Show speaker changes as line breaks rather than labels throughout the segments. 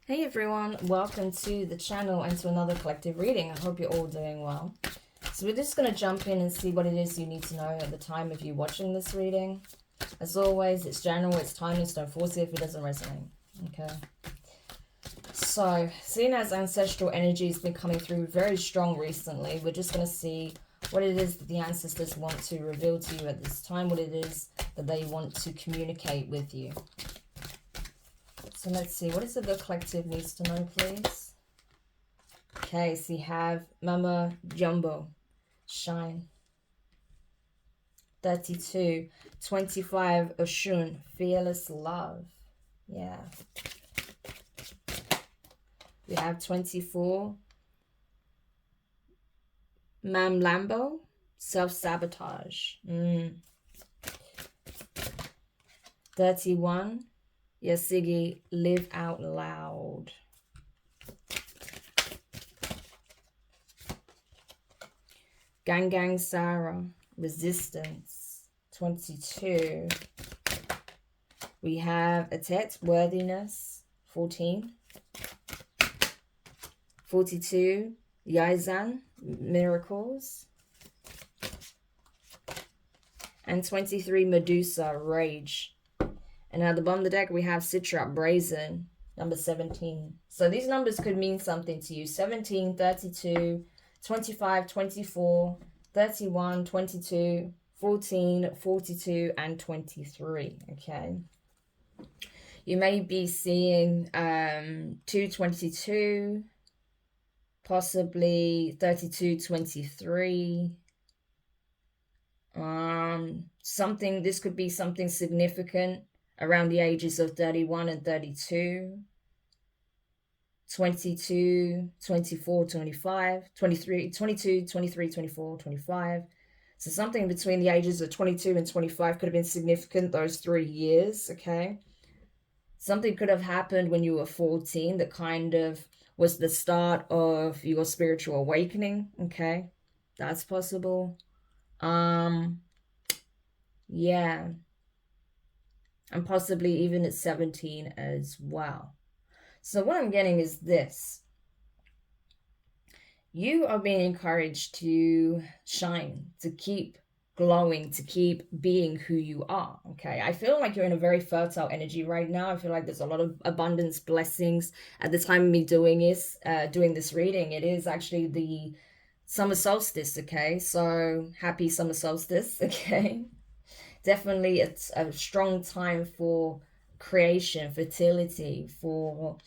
Hey everyone, welcome to the channel and to another collective reading. I hope you're all doing well. So we're just going to jump in and see what it is you need to know at the time of you watching this reading. As always, it's general, it's timeless, don't force it if it doesn't resonate. Okay. So, seeing as ancestral energy has been coming through very strong recently, we're just going to see what it is that the ancestors want to reveal to you at this time, what it is that they want to communicate with you. So let's see, what is it the collective needs to know, please? Okay, so you have Mama Jumbo, Shine. 32, 25, Oshun, Fearless Love. Yeah. We have 24, Mam Lambo, Self-Sabotage. 31, Yasigi, Live Out Loud. Gang Gang Sarah, Resistance. 22. We have Atet, Worthiness. 14. 42, Yaizan, Miracles. And 23, Medusa, Rage. And at the bottom of the deck, we have Citra, Brazen, number 17. So these numbers could mean something to you. 17, 32, 25, 24, 31, 22, 14, 42, and 23. Okay. You may be seeing 222, possibly 32, 23. This could be something significant around the ages of 31 and 32, 22, 24, 25, 23, 22, 23, 24, 25. So something between the ages of 22 and 25 could have been significant those 3 years, okay? Something could have happened when you were 14 that kind of was the start of your spiritual awakening, okay? That's possible. Yeah. And possibly even at 17 as well. So what I'm getting is this. You are being encouraged to shine, to keep glowing, to keep being who you are, okay? I feel like you're in a very fertile energy right now. I feel like there's a lot of abundance, blessings. At the time of me doing this reading, it is actually the summer solstice, okay? So happy summer solstice, okay? Definitely it's a strong time for creation, fertility, for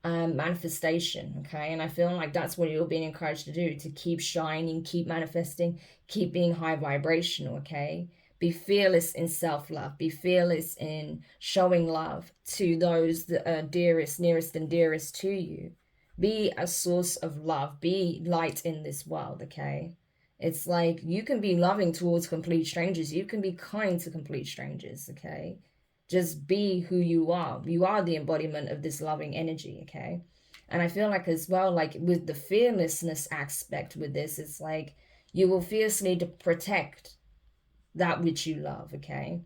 manifestation, okay? And I feel like that's what you're being encouraged to do, to keep shining, keep manifesting, keep being high vibrational, okay? Be fearless in self-love. Be fearless in showing love to those that are dearest, nearest, and dearest to you. Be a source of love. Be light in this world, okay? It's like you can be loving towards complete strangers. You can be kind to complete strangers, okay? Just be who you are. You are the embodiment of this loving energy, okay? And I feel like as well, like with the fearlessness aspect with this, it's like you will fiercely to protect that which you love, okay?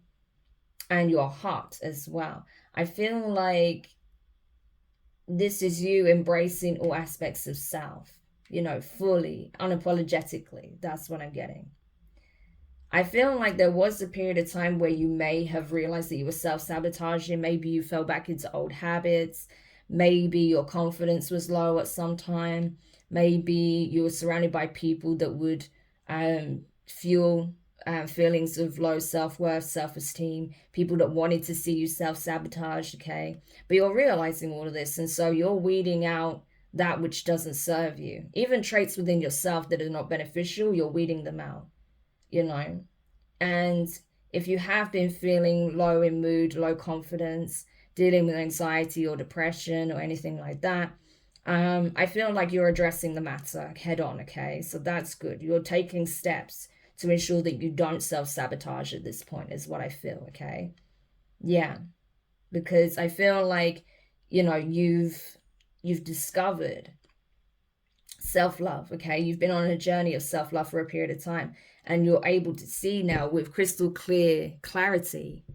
And your heart as well. I feel like this is you embracing all aspects of self, you know, fully, unapologetically. That's what I'm getting. I feel like there was a period of time where you may have realized that you were self-sabotaging. Maybe you fell back into old habits. Maybe your confidence was low at some time. Maybe you were surrounded by people that would fuel feelings of low self-worth, self-esteem, people that wanted to see you self-sabotage, okay? But you're realizing all of this, and so you're weeding out that which doesn't serve you. Even traits within yourself that are not beneficial, you're weeding them out, you know? And if you have been feeling low in mood, low confidence, dealing with anxiety or depression or anything like that, I feel like you're addressing the matter head on, okay? So that's good. You're taking steps to ensure that you don't self-sabotage at this point is what I feel, okay? Yeah, because I feel like, you know, you've discovered self-love, okay? You've been on a journey of self-love for a period of time, and you're able to see now with crystal clear clarity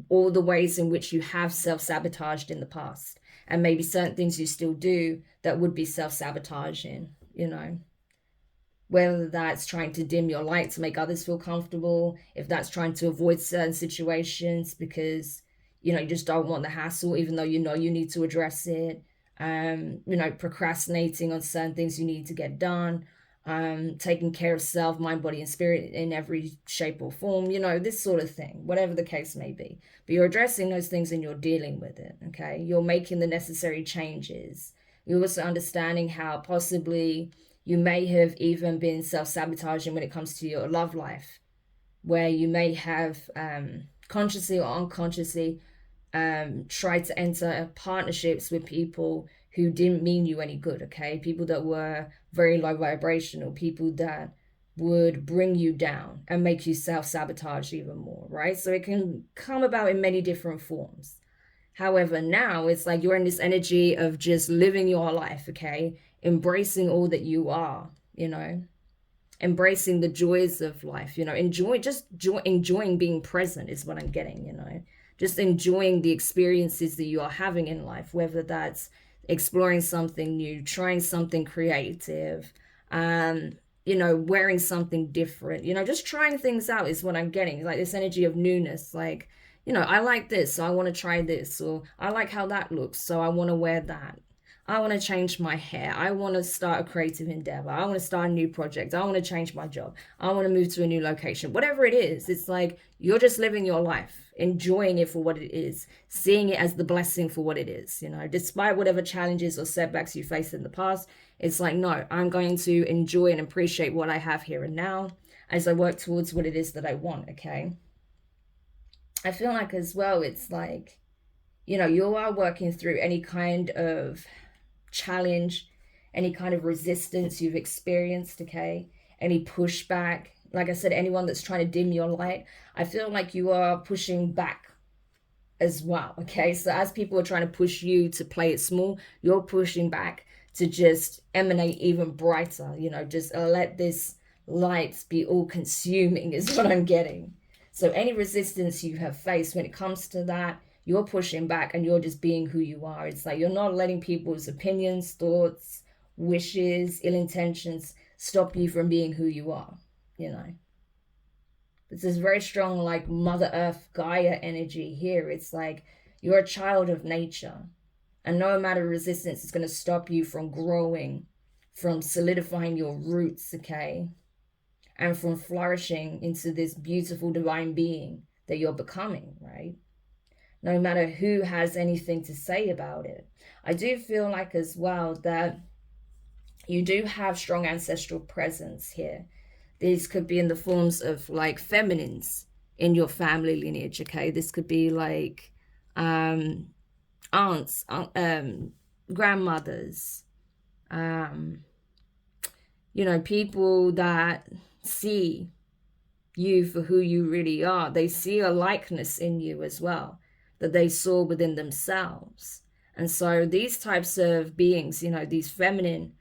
all the ways in which you have self-sabotaged in the past. and maybe certain things you still do that would be self-sabotaging, you know, whether that's trying to dim your light to make others feel comfortable, if that's trying to avoid certain situations because, you know, you just don't want the hassle, even though you know you need to address it, you know, procrastinating on certain things you need to get done, taking care of self, mind, body, and spirit in every shape or form, you know, this sort of thing, whatever the case may be. But you're addressing those things and you're dealing with it, okay? You're making the necessary changes. You're also understanding how possibly you may have even been self-sabotaging when it comes to your love life, where you may have consciously or unconsciously tried to enter partnerships with people who didn't mean you any good, okay? People that were very low vibrational, people that would bring you down and make you self-sabotage even more, right? So it can come about in many different forms. However, now it's like you're in this energy of just living your life, okay? Embracing all that you are, you know, embracing the joys of life, you know, enjoying being present is what I'm getting, you know, just enjoying the experiences that you are having in life, whether that's exploring something new, trying something creative, you know, wearing something different, you know, just trying things out is what I'm getting. Like this energy of newness, like, you know, I like this, so I want to try this, or I like how that looks, so I want to wear that. I want to change my hair. I want to start a creative endeavor. I want to start a new project. I want to change my job. I want to move to a new location. Whatever it is, it's like you're just living your life, enjoying it for what it is, seeing it as the blessing for what it is. You know, despite whatever challenges or setbacks you faced in the past, it's like, no, I'm going to enjoy and appreciate what I have here and now as I work towards what it is that I want, okay? I feel like as well, it's like, you know, you are working through any kind of challenge, any kind of resistance you've experienced, okay? Any pushback. Like I said, anyone that's trying to dim your light, I feel like you are pushing back as well, okay? So as people are trying to push you to play it small, you're pushing back to just emanate even brighter, you know, just let this light be all consuming is what I'm getting. So any resistance you have faced when it comes to that, you're pushing back and you're just being who you are. It's like you're not letting people's opinions, thoughts, wishes, ill intentions stop you from being who you are, you know. It's this very strong, like, Mother Earth, Gaia energy here. It's like you're a child of nature. And no matter resistance, it's going to stop you from growing, from solidifying your roots, okay? And from flourishing into this beautiful divine being that you're becoming, right? No matter who has anything to say about it. I do feel like as well that you do have strong ancestral presence here. These could be in the forms of like feminines in your family lineage, okay? This could be like aunts, grandmothers, you know, people that see you for who you really are. They see a likeness in you as well that they saw within themselves. And so these types of beings, you know, these feminine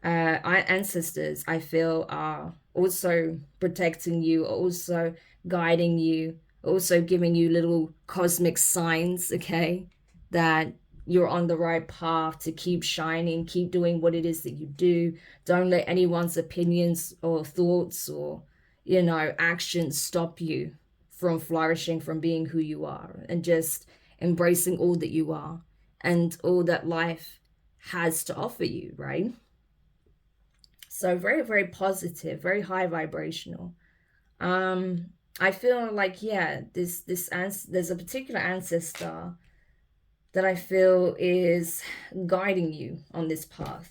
ancestors, I feel, are also protecting you, also guiding you, also giving you little cosmic signs, okay, that you're on the right path to keep shining, keep doing what it is that you do. Don't let anyone's opinions or thoughts or, you know, actions stop you from flourishing, from being who you are, and just embracing all that you are and all that life has to offer you, right? So very, very positive, very high vibrational. I feel like, yeah, there's a particular ancestor that I feel is guiding you on this path.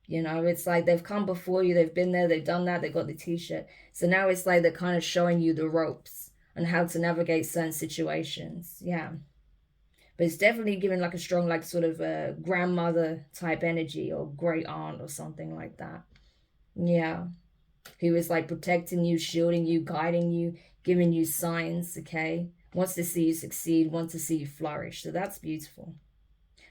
You know, it's like they've come before you, they've been there, they've done that, they got the t-shirt. So now it's like they're kind of showing you the ropes and how to navigate certain situations. Yeah. But it's definitely giving like a strong, like sort of a grandmother type energy or great aunt or something like that. Yeah. Who is like protecting you, shielding you, guiding you, giving you signs, okay? Wants to see you succeed, wants to see you flourish. So that's beautiful.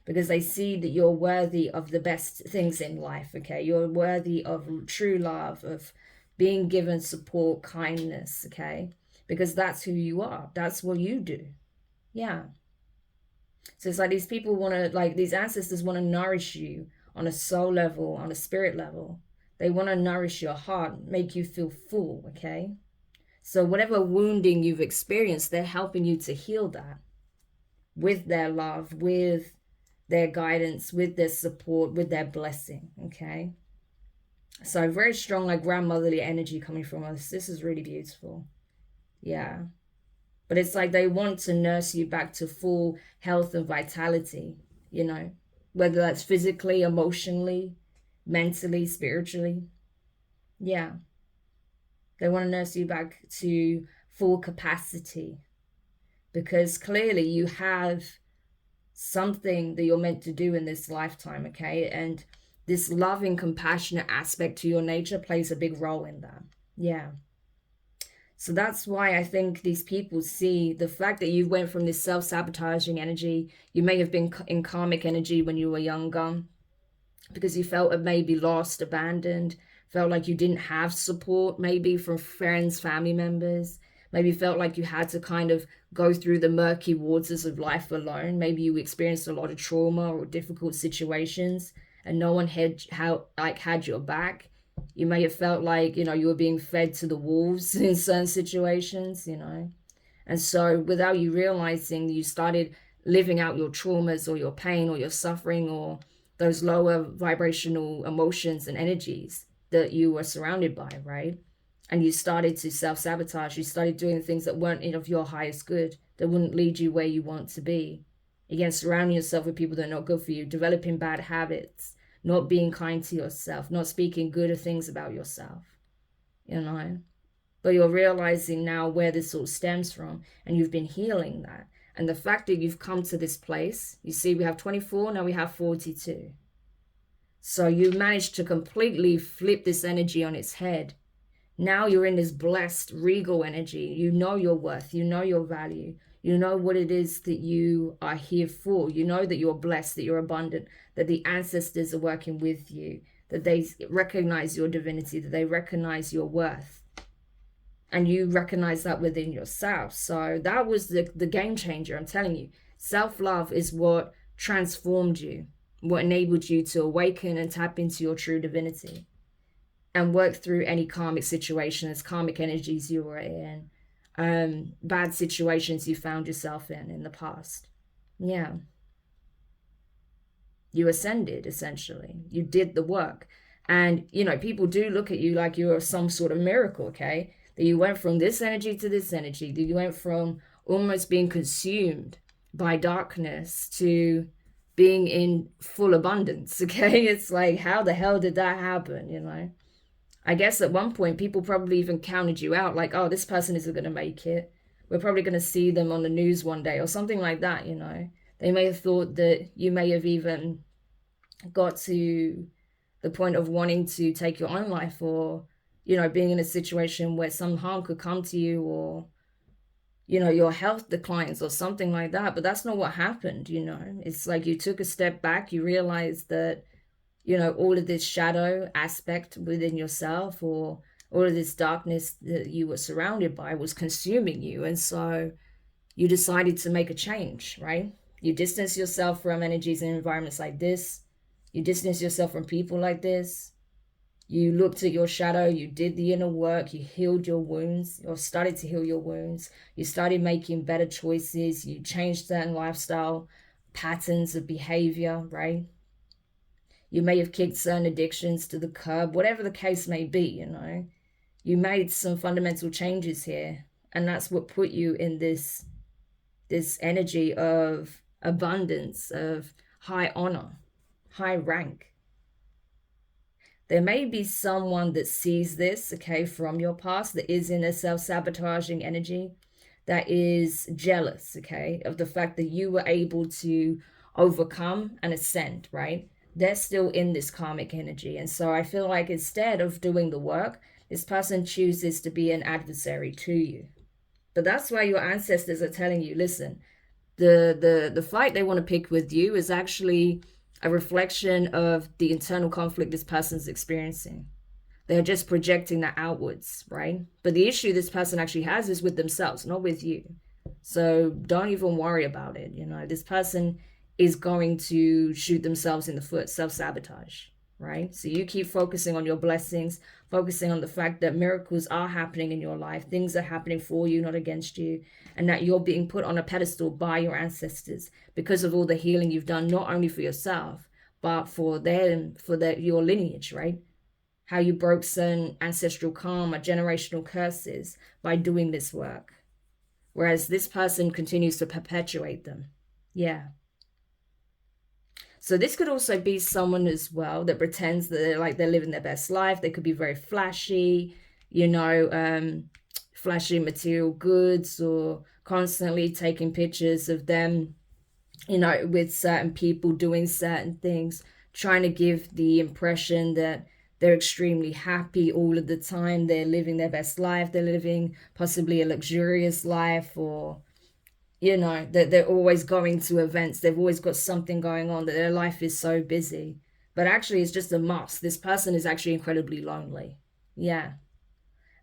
Because they see that you're worthy of the best things in life, okay? You're worthy of true love, of being given support, kindness, okay? Because that's who you are. That's what you do. Yeah. So it's like these people want to, like these ancestors want to nourish you on a soul level, on a spirit level. They want to nourish your heart, make you feel full, okay? So whatever wounding you've experienced, they're helping you to heal that with their love, with their guidance, with their support, with their blessing, okay? So very strong, like grandmotherly energy coming from us. This is really beautiful. Yeah. But it's like they want to nurse you back to full health and vitality, you know, whether that's physically, emotionally, mentally, spiritually. Yeah. They want to nurse you back to full capacity because clearly you have something that you're meant to do in this lifetime, okay? And this loving, compassionate aspect to your nature plays a big role in that. Yeah. So that's why I think these people see the fact that you went from this self-sabotaging energy. You may have been in karmic energy when you were younger because you felt maybe lost, abandoned, felt like you didn't have support, maybe from friends, family members. Maybe felt like you had to kind of go through the murky waters of life alone. Maybe you experienced a lot of trauma or difficult situations and no one had your back. You may have felt like, you were being fed to the wolves in certain situations, And so without you realizing, you started living out your traumas or your pain or your suffering or those lower vibrational emotions and energies that you were surrounded by, right? And you started to self-sabotage. You started doing things that weren't of your highest good, that wouldn't lead you where you want to be. Again, surrounding yourself with people that are not good for you, developing bad habits, not being kind to yourself, not speaking good things about yourself, But you're realizing now where this all stems from, and you've been healing that. And the fact that you've come to this place, you see, we have 24, now we have 42. So you managed to completely flip this energy on its head. Now you're in this blessed, regal energy. You know your worth. You know your value. You know what it is that you are here for. You know that you're blessed, that you're abundant, that the ancestors are working with you, that they recognize your divinity, that they recognize your worth. And you recognize that within yourself. So that was the game changer, I'm telling you. Self-love is what transformed you, what enabled you to awaken and tap into your true divinity and work through any karmic situations, karmic energies you were in, bad situations you found yourself in the past. Yeah. You ascended, essentially. You did the work. And, people do look at you like you're some sort of miracle, okay? That you went from this energy to this energy, that you went from almost being consumed by darkness to being in full abundance, okay? It's like, how the hell did that happen, I guess at one point, people probably even counted you out, like, oh, this person isn't going to make it. We're probably going to see them on the news one day or something like that, They may have thought that you may have even got to the point of wanting to take your own life or, being in a situation where some harm could come to you or, your health declines or something like that. But that's not what happened, It's like you took a step back, you realized that, all of this shadow aspect within yourself or all of this darkness that you were surrounded by was consuming you. And so you decided to make a change, right? You distance yourself from energies and environments like this. You distance yourself from people like this. You looked at your shadow, you did the inner work, you healed your wounds, or started to heal your wounds. You started making better choices. You changed certain lifestyle patterns of behavior, right? You may have kicked certain addictions to the curb, whatever the case may be, You made some fundamental changes here. And that's what put you in this energy of abundance, of high honor, high rank. There may be someone that sees this, okay, from your past that is in a self-sabotaging energy, that is jealous, okay, of the fact that you were able to overcome and ascend, right? They're still in this karmic energy. And so I feel like instead of doing the work, this person chooses to be an adversary to you. But that's why your ancestors are telling you, listen, the fight they want to pick with you is actually a reflection of the internal conflict this person's experiencing. They're just projecting that outwards, right? But the issue this person actually has is with themselves, not with you. So don't even worry about it. You know, this person is going to shoot themselves in the foot, self-sabotage, right? So you keep focusing on your blessings, focusing on the fact that miracles are happening in your life, things are happening for you, not against you, and that you're being put on a pedestal by your ancestors because of all the healing you've done, not only for yourself, but for them, for your lineage, right? How you broke certain ancestral karma, generational curses by doing this work. Whereas this person continues to perpetuate them. Yeah. So this could also be someone as well that pretends that they're living their best life. They could be very flashy, you know, flashy material goods, or constantly taking pictures of them, you know, with certain people doing certain things, trying to give the impression that they're extremely happy all of the time. They're living their best life. They're living possibly a luxurious life, or, you know, that they're always going to events. They've always got something going on, that their life is so busy. But actually, it's just a mask. This person is actually incredibly lonely. Yeah.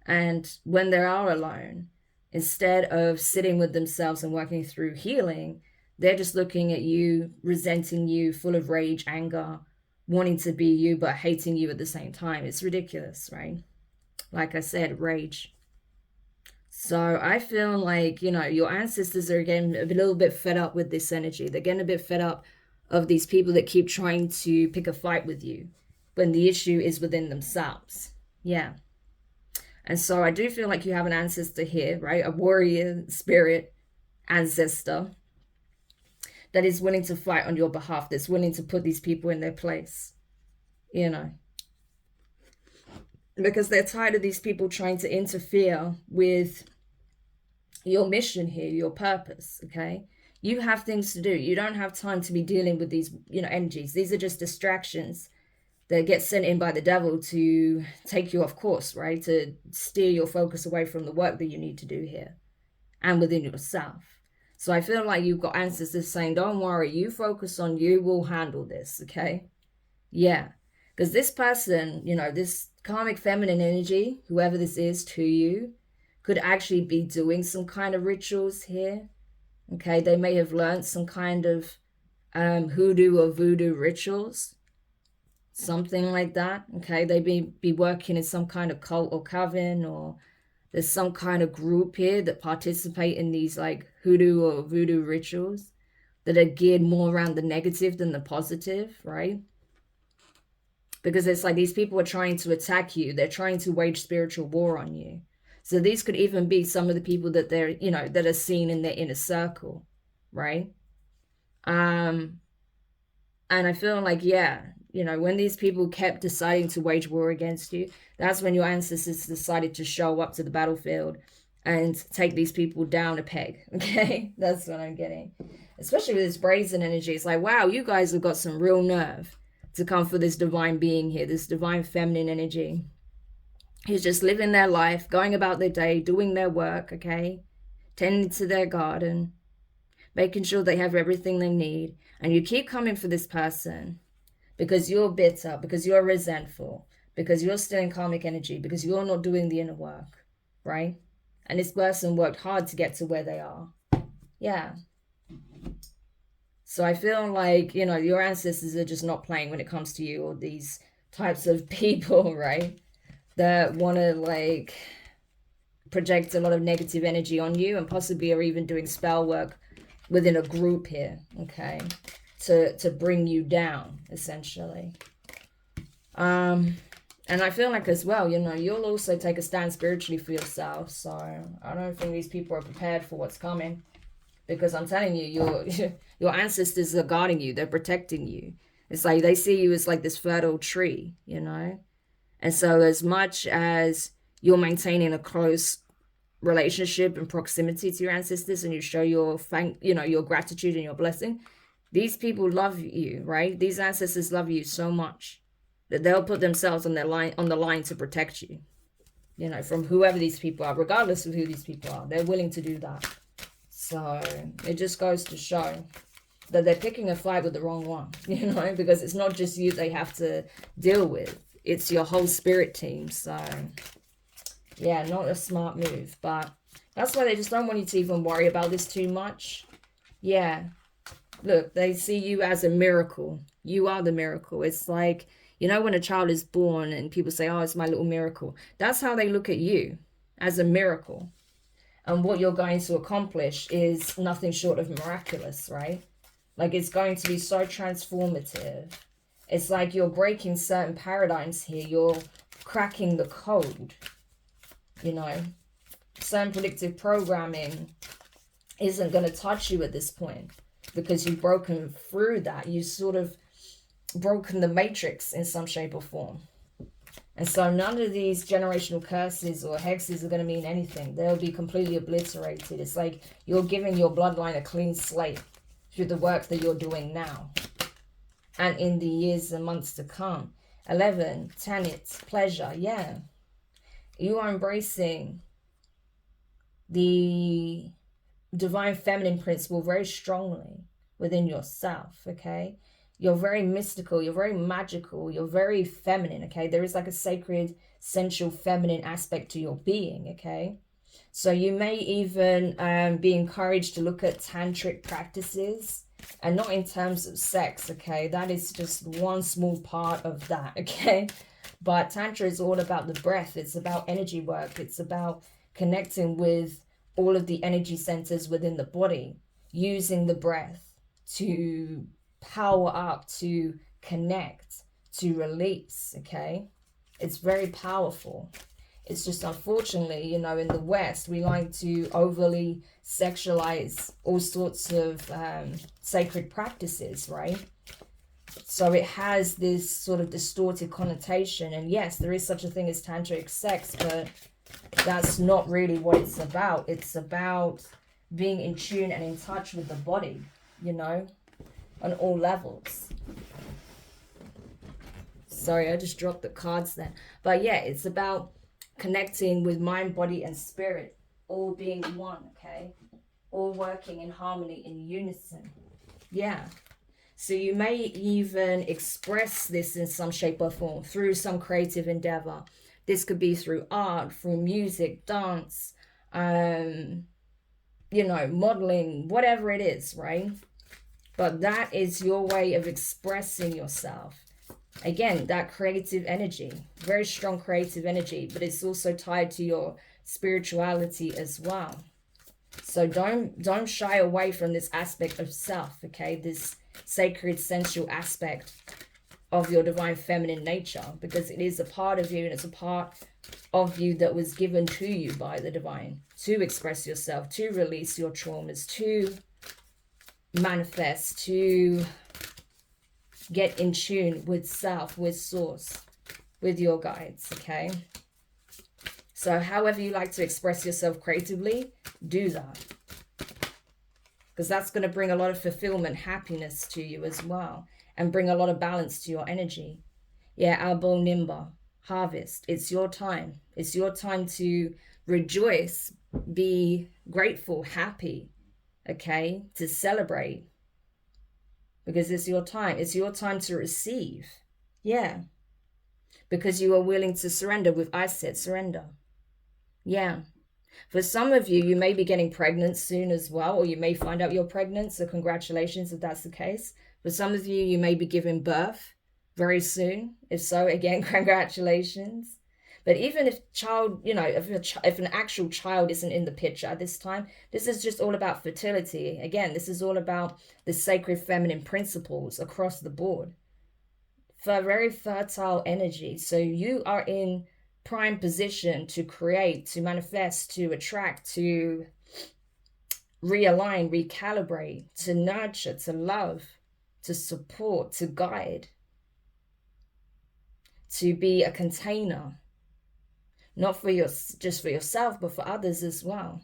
And when they are alone, instead of sitting with themselves and working through healing, they're just looking at you, resenting you, full of rage, anger, wanting to be you, but hating you at the same time. It's ridiculous, right? Like I said, rage. So I feel like, you know, your ancestors are getting a little bit fed up with this energy. They're getting a bit fed up of these people that keep trying to pick a fight with you when the issue is within themselves. Yeah. And so I do feel like you have an ancestor here, right? A warrior spirit ancestor that is willing to fight on your behalf, that's willing to put these people in their place, you know, because they're tired of these people trying to interfere with your mission here, your purpose, okay? You have things to do. You don't have time to be dealing with these, you know, energies. These are just distractions that get sent in by the devil to take you off course, right? To steer your focus away from the work that you need to do here and within yourself. So I feel like you've got ancestors saying, don't worry, you focus on you, we'll handle this, okay? Yeah, because this person, you know, this karmic feminine energy, whoever this is to you, could actually be doing some kind of rituals here, okay? They may have learned some kind of hoodoo or voodoo rituals, something like that, okay? They be working in some kind of cult or coven, or there's some kind of group here that participate in these like hoodoo or voodoo rituals that are geared more around the negative than the positive, right? Because it's like these people are trying to attack you. They're trying to wage spiritual war on you. So these could even be some of the people that they're, you know, that are seen in their inner circle, right? And I feel like, yeah, you know, when these people kept deciding to wage war against you, that's when your ancestors decided to show up to the battlefield and take these people down a peg, okay? That's what I'm getting. Especially with this brazen energy. It's like, wow, you guys have got some real nerve to come for this divine being here, this divine feminine energy. Who's just living their life, going about their day, doing their work, okay? Tending to their garden, making sure they have everything they need. And you keep coming for this person because you're bitter, because you're resentful, because you're still in karmic energy, because you're not doing the inner work, right? And this person worked hard to get to where they are. Yeah. So I feel like, you know, your ancestors are just not playing when it comes to you, or these types of people, right? That want to like project a lot of negative energy on you, and possibly are even doing spell work within a group here, okay? To bring you down, essentially. And I feel like as well, you know, you'll also take a stand spiritually for yourself. So I don't think these people are prepared for what's coming. Because I'm telling you, your ancestors are guarding you. They're protecting you. It's like they see you as like this fertile tree, you know? And so as much as you're maintaining a close relationship and proximity to your ancestors, and you show your your gratitude and your blessing, these people love you, right? These ancestors love you so much that they'll put themselves on the line to protect you, you know, from whoever these people are, regardless of who these people are. They're willing to do that. So it just goes to show that they're picking a fight with the wrong one, you know, because it's not just you they have to deal with. It's your whole spirit team. So, yeah, not a smart move. But That's why they just don't want you to even worry about this too much. Yeah. Look, they see you as a miracle. You are the miracle. It's like, you know, when a child is born and people say, oh, it's my little miracle. That's how they look at you, as a miracle. And what you're going to accomplish is nothing short of miraculous, right? Like, it's going to be so transformative. It's like you're breaking certain paradigms here. You're cracking the code, you know. Certain predictive programming isn't going to touch you at this point because you've broken through that. You sort of broken the matrix in some shape or form. And so none of these generational curses or hexes are going to mean anything. They'll be completely obliterated. It's like you're giving your bloodline a clean slate through the work that you're doing now and in the years and months to come. 11, Tanit, pleasure. Yeah. You are embracing the divine feminine principle very strongly within yourself, okay? You're very mystical, you're very magical, you're very feminine, okay? There is like a sacred, sensual, feminine aspect to your being, okay? So you may even be encouraged to look at tantric practices, and not in terms of sex, okay? That is just one small part of that, okay? But Tantra is all about the breath. It's about energy work. It's about connecting with all of the energy centers within the body, using the breath to power up, to connect, to release, okay? It's very powerful. It's just unfortunately, you know, in the West, we like to overly sexualize all sorts of sacred practices, right? So it has this sort of distorted connotation. And yes, there is such a thing as tantric sex, but that's not really what it's about. It's about being in tune and in touch with the body, you know, on all levels. Sorry, I just dropped the cards there. But yeah, it's about connecting with mind, body, and spirit, all being one, okay? All working in harmony, in unison. Yeah. So you may even express this in some shape or form through some creative endeavor. This could be through art, through music, dance, you know, modeling, whatever it is, right? But that is your way of expressing yourself. Again, that creative energy, very strong creative energy, but it's also tied to your spirituality as well. So don't shy away from this aspect of self, okay? This sacred sensual aspect of your divine feminine nature, because it is a part of you, and it's a part of you that was given to you by the divine to express yourself, to release your traumas, to manifest, to get in tune with self, with source, with your guides, okay? So however you like to express yourself creatively, do that. Because that's going to bring a lot of fulfillment, happiness to you as well, and bring a lot of balance to your energy. Yeah, Albo Nimba, harvest. It's your time. It's your time to rejoice, be grateful, happy, okay? To celebrate. Because it's your time. It's your time to receive. Yeah. Because you are willing to surrender with I said surrender. Yeah. For some of you, you may be getting pregnant soon as well, or you may find out you're pregnant. So congratulations if that's the case. For some of you, you may be giving birth very soon. If so, again, congratulations. But even if child, you know, if an actual child isn't in the picture at this time, this is just all about fertility. Again, this is all about the sacred feminine principles across the board. For very fertile energy. So you are in prime position to create, to manifest, to attract, to realign, recalibrate, to nurture, to love, to support, to guide, to be a container, not for just for yourself, but for others as well.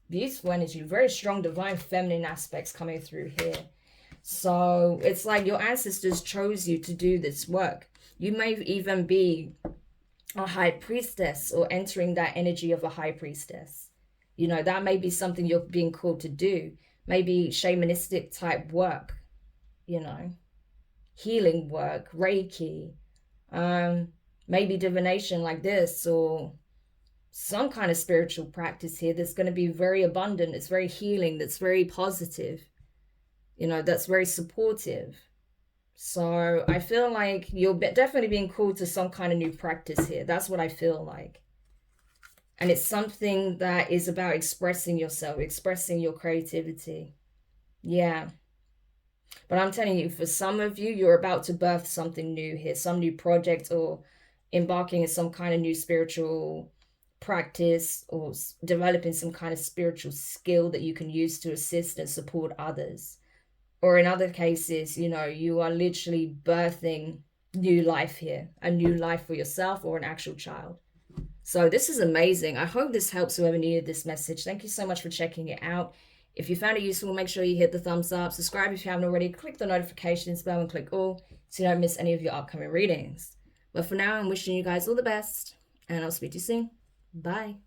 Beautiful energy, very strong divine feminine aspects coming through here. So it's like your ancestors chose you to do this work. You may even be a high priestess or entering that energy of a high priestess. You know, that may be something you're being called to do. Maybe shamanistic type work, you know, healing work, Reiki, maybe divination like this, or some kind of spiritual practice here that's going to be very abundant, it's very healing, that's very positive, you know, that's very supportive. So I feel like you're definitely being called to some kind of new practice here. That's what I feel like. And it's something that is about expressing yourself, expressing your creativity. Yeah. But I'm telling you, for some of you, you're about to birth something new here, some new project, or embarking in some kind of new spiritual practice, or developing some kind of spiritual skill that you can use to assist and support others. Or in other cases, you know, you are literally birthing new life here, a new life for yourself or an actual child. So this is amazing. I hope this helps whoever needed this message. Thank you so much for checking it out. If you found it useful, make sure you hit the thumbs up, subscribe if you haven't already, click the notifications bell and click all so you don't miss any of your upcoming readings. But for now, I'm wishing you guys all the best, and I'll speak to you soon. Bye.